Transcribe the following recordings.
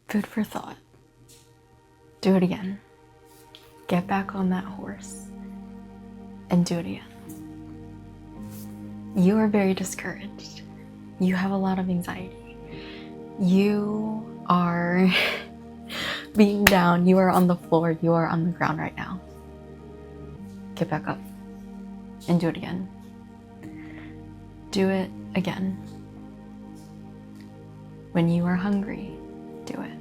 Food for thought. Do it again. Get back on that horse and do it again. You are very discouraged. You have a lot of anxiety. You are being down. You are on the floor. You are on the ground right now. Get back up and do it again. Do it again. When you are hungry, do it.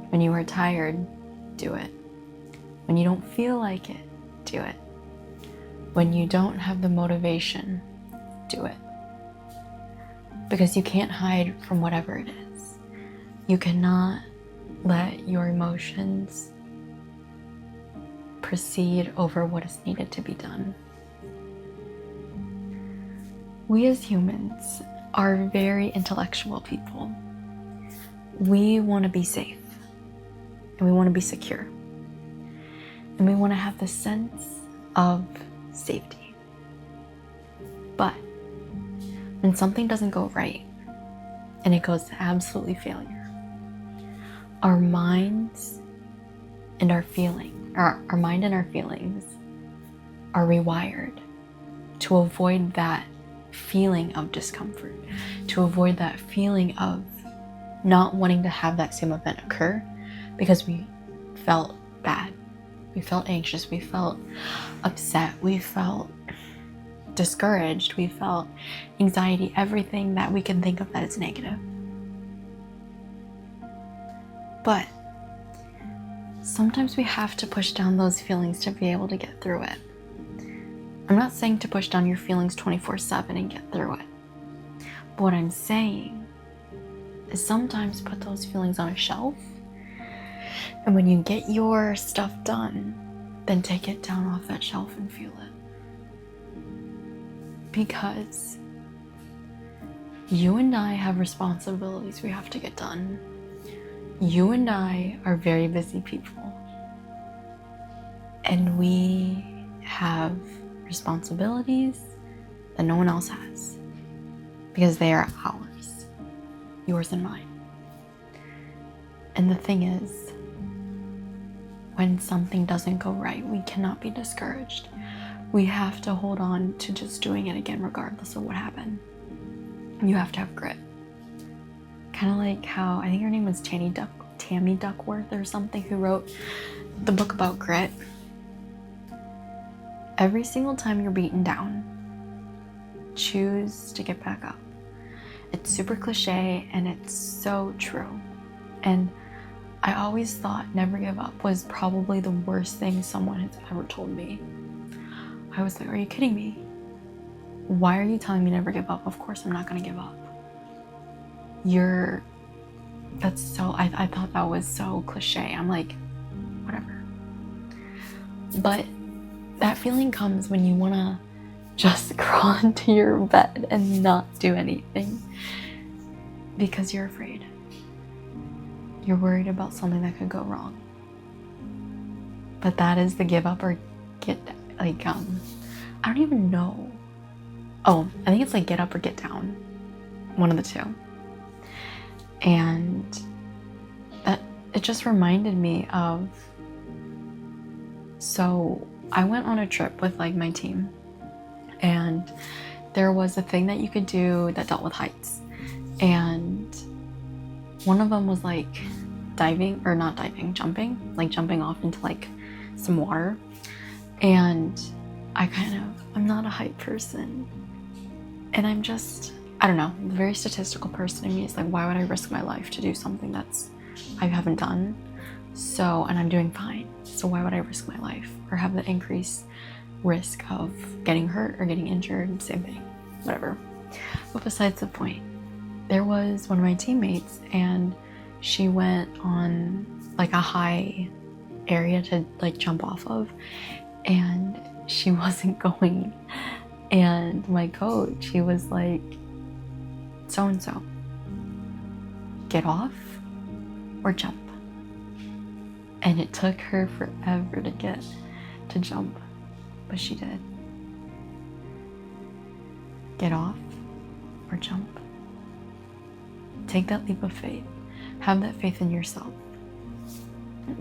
When you are tired, do it. When you don't feel like it, do it. When you don't have the motivation, do it. Because you can't hide from whatever it is. You cannot let your emotions proceed over what is needed to be done. We as humans are very intellectual people. We want to be safe and we want to be secure and we want to have the sense of safety. But when something doesn't go right and it goes to absolutely failure, our minds and our feelings are rewired to avoid that feeling of discomfort, to avoid that feeling of not wanting to have that same event occur because we felt bad, we felt anxious, we felt upset, we felt discouraged, we felt anxiety, everything that we can think of that is negative. But sometimes we have to push down those feelings to be able to get through it. I'm not saying to push down your feelings 24/7 and get through it. But what I'm saying is sometimes put those feelings on a shelf, and when you get your stuff done, then take it down off that shelf and feel it. Because you and I have responsibilities we have to get done. You and I are very busy people. And we have responsibilities that no one else has. Because they are ours. Yours and mine. And the thing is, when something doesn't go right, we cannot be discouraged. We have to hold on to just doing it again regardless of what happened. You have to have grit. Kind of like how, I think her name was Tammy Duckworth or something, who wrote the book about grit. Every single time you're beaten down, choose to get back up. It's super cliche and it's so true. And I always thought never give up was probably the worst thing someone has ever told me. I was like, are you kidding me? Why are you telling me never give up? Of course I'm not gonna give up. I thought that was so cliche. I'm like, whatever. But that feeling comes when you wanna just crawl into your bed and not do anything because you're afraid. You're worried about something that could go wrong. But that is the give up or get, I don't even know. Oh, I think it's like get up or get down. One of the two. And it just reminded me of, so I went on a trip with like my team, and there was a thing that you could do that dealt with heights. And one of them was like jumping, like jumping off into like some water. And I'm not a height person. And I'm just, I don't know, the very statistical person in me is like, why would I risk my life to do something I haven't done? So, and I'm doing fine. So why would I risk my life or have the increased risk of getting hurt or getting injured? Same thing, whatever. But besides the point, there was one of my teammates and she went on like a high area to like jump off of, and she wasn't going. And my coach, he was like, so-and-so, get off or jump. And it took her forever to jump, but she did. Get off or jump. Take that leap of faith. have that faith in yourself.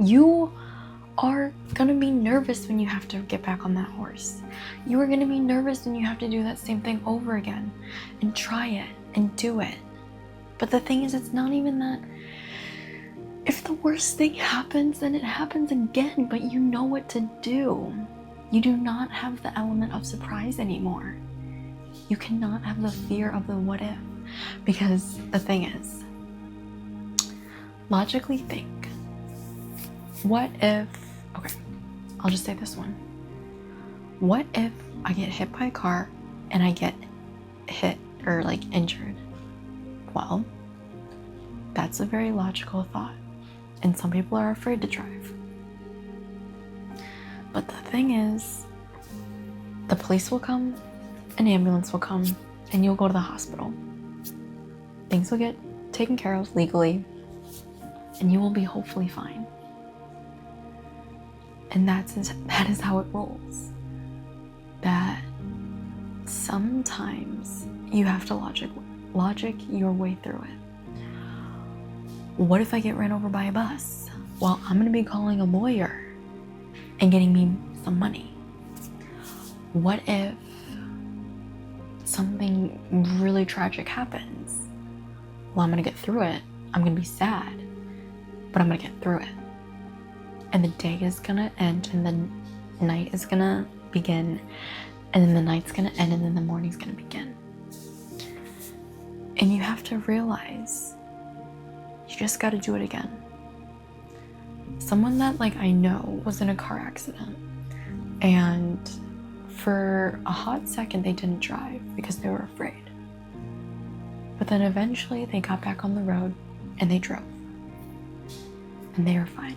You are gonna be nervous when you have to get back on that horse. You are gonna be nervous when you have to do that same thing over again and try it and do it. But the thing is, it's not even that. If the worst thing happens, then it happens again, but you know what to do. You do not have the element of surprise anymore. You cannot have the fear of the what if, because the thing is, logically think, what if, okay, I'll just say this one. What if I get hit by a car and I get hit or like injured? Well, that's a very logical thought. And some people are afraid to drive. But the thing is, the police will come, an ambulance will come, and you'll go to the hospital. Things will get taken care of legally, and you will be hopefully fine. And that is how it rolls. That sometimes you have to logic your way through it. What if I get ran over by a bus? Well, I'm gonna be calling a lawyer and getting me some money. What if something really tragic happens? Well, I'm gonna get through it. I'm gonna be sad, but I'm gonna get through it. And the day is gonna end, and the night is gonna begin, and then the night's gonna end, and then the morning's gonna begin. And you have to realize you just gotta do it again. Someone that I know was in a car accident, and for a hot second they didn't drive because they were afraid. But then eventually they got back on the road and they drove. And they were fine.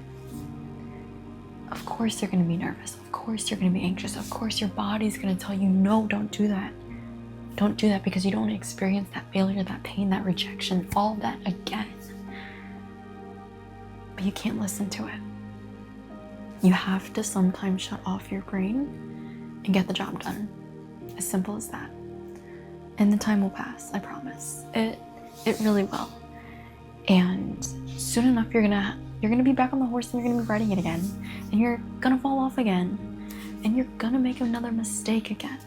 Of course you're gonna be nervous. Of course you're gonna be anxious. Of course your body's gonna tell you, no, don't do that. Don't do that, because you don't want to experience that failure, that pain, that rejection, all that again. But you can't listen to it. You have to sometimes shut off your brain and get the job done. As simple as that. And the time will pass, I promise. It really will. And soon enough you're gonna be back on the horse, and you're gonna be riding it again. And you're gonna fall off again. And you're gonna make another mistake again.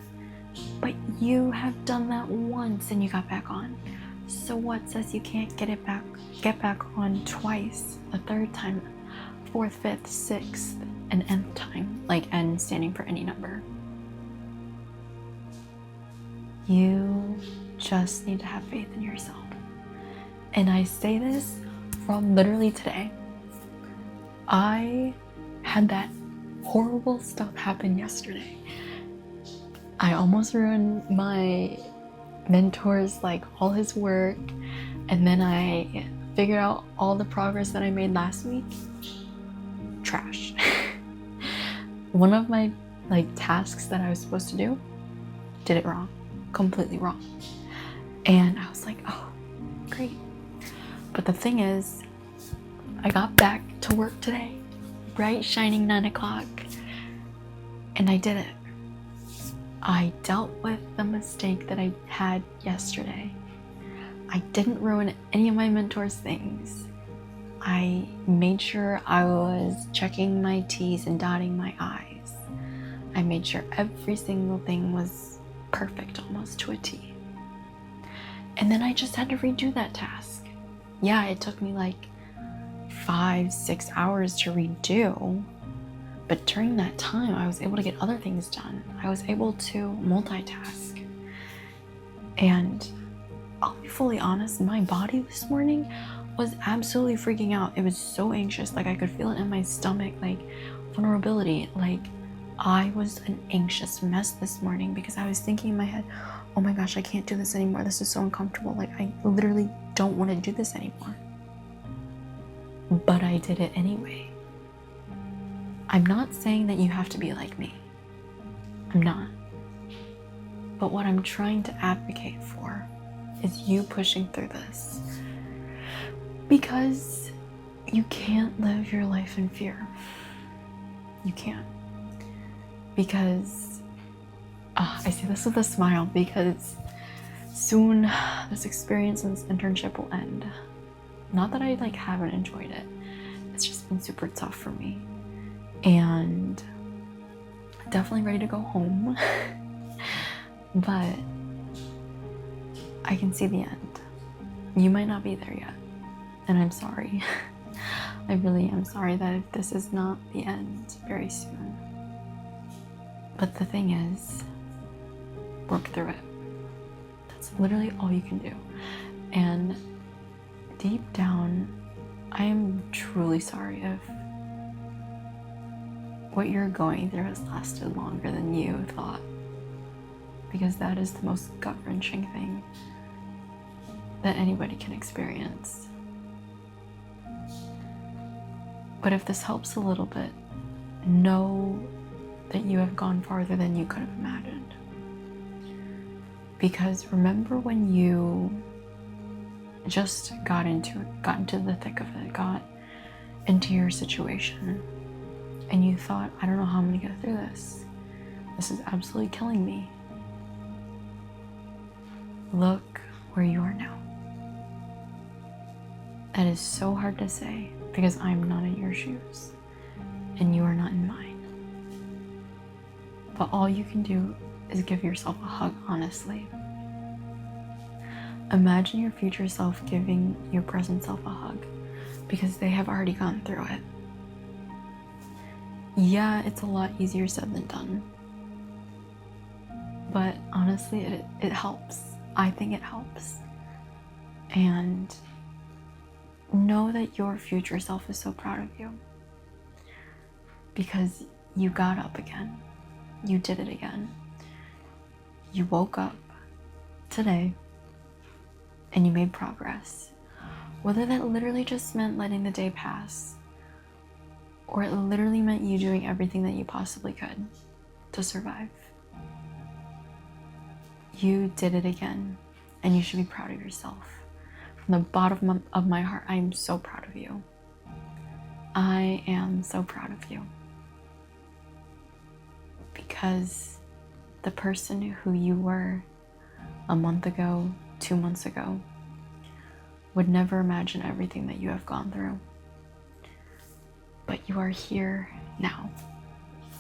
But you have done that once and you got back on. So what says you can't get back on twice, a third time, fourth, fifth, sixth, and nth time, n standing for any number. You just need to have faith in yourself. And I say this from literally today. I had that horrible stuff happen yesterday. I almost ruined my mentor's all his work, and then I figured out all the progress that I made last week. Trash. One of my tasks that I was supposed to do, did it wrong, completely wrong. And I was like, oh, great. But the thing is, I got back to work today, bright shining 9 o'clock, and I did it. I dealt with the mistake that I had yesterday. I didn't ruin any of my mentor's things. I made sure I was checking my T's and dotting my I's. I made sure every single thing was perfect, almost to a T. And then I just had to redo that task. Yeah, it took me 5-6 hours to redo. But during that time, I was able to get other things done. I was able to multitask. And I'll be fully honest, my body this morning was absolutely freaking out. It was so anxious, I could feel it in my stomach, vulnerability. I was an anxious mess this morning because I was thinking in my head, oh my gosh, I can't do this anymore. This is so uncomfortable. I literally don't want to do this anymore. But I did it anyway. I'm not saying that you have to be like me. I'm not. But what I'm trying to advocate for is you pushing through this. Because you can't live your life in fear. You can't. Because, I say this with a smile, because soon this experience and this internship will end. Not that I like haven't enjoyed it. It's just been super tough for me. And definitely ready to go home. But I can see the end. You might not be there yet. And I'm sorry. I really am sorry that if this is not the end very soon. But the thing is, work through it. That's literally all you can do. And deep down, I am truly sorry if what you're going through has lasted longer than you thought. Because that is the most gut-wrenching thing that anybody can experience. But if this helps a little bit, know that you have gone farther than you could have imagined. Because remember when you just got into the thick of it, got into your situation, and you thought, I don't know how I'm gonna get through this. This is absolutely killing me. Look where you are now. That is so hard to say because I'm not in your shoes and you are not in mine. But all you can do is give yourself a hug, honestly. Imagine your future self giving your present self a hug because they have already gone through it. Yeah, it's a lot easier said than done. But honestly, it helps. I think it helps. And know that your future self is so proud of you because you got up again. You did it again. You woke up today and you made progress. Whether that literally just meant letting the day pass or it literally meant you doing everything that you possibly could to survive. You did it again, and you should be proud of yourself. From the bottom of my heart, I am so proud of you. I am so proud of you. Because the person who you were a month ago, 2 months ago, would never imagine everything that you have gone through. But you are here now.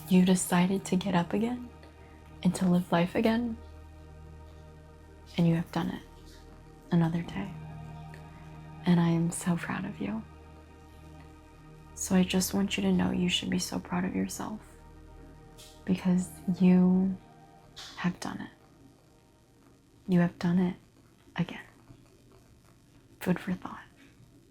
You decided to get up again and to live life again. And you have done it another day. And I am so proud of you. So I just want you to know you should be so proud of yourself because you have done it. You have done it again. Food for thought.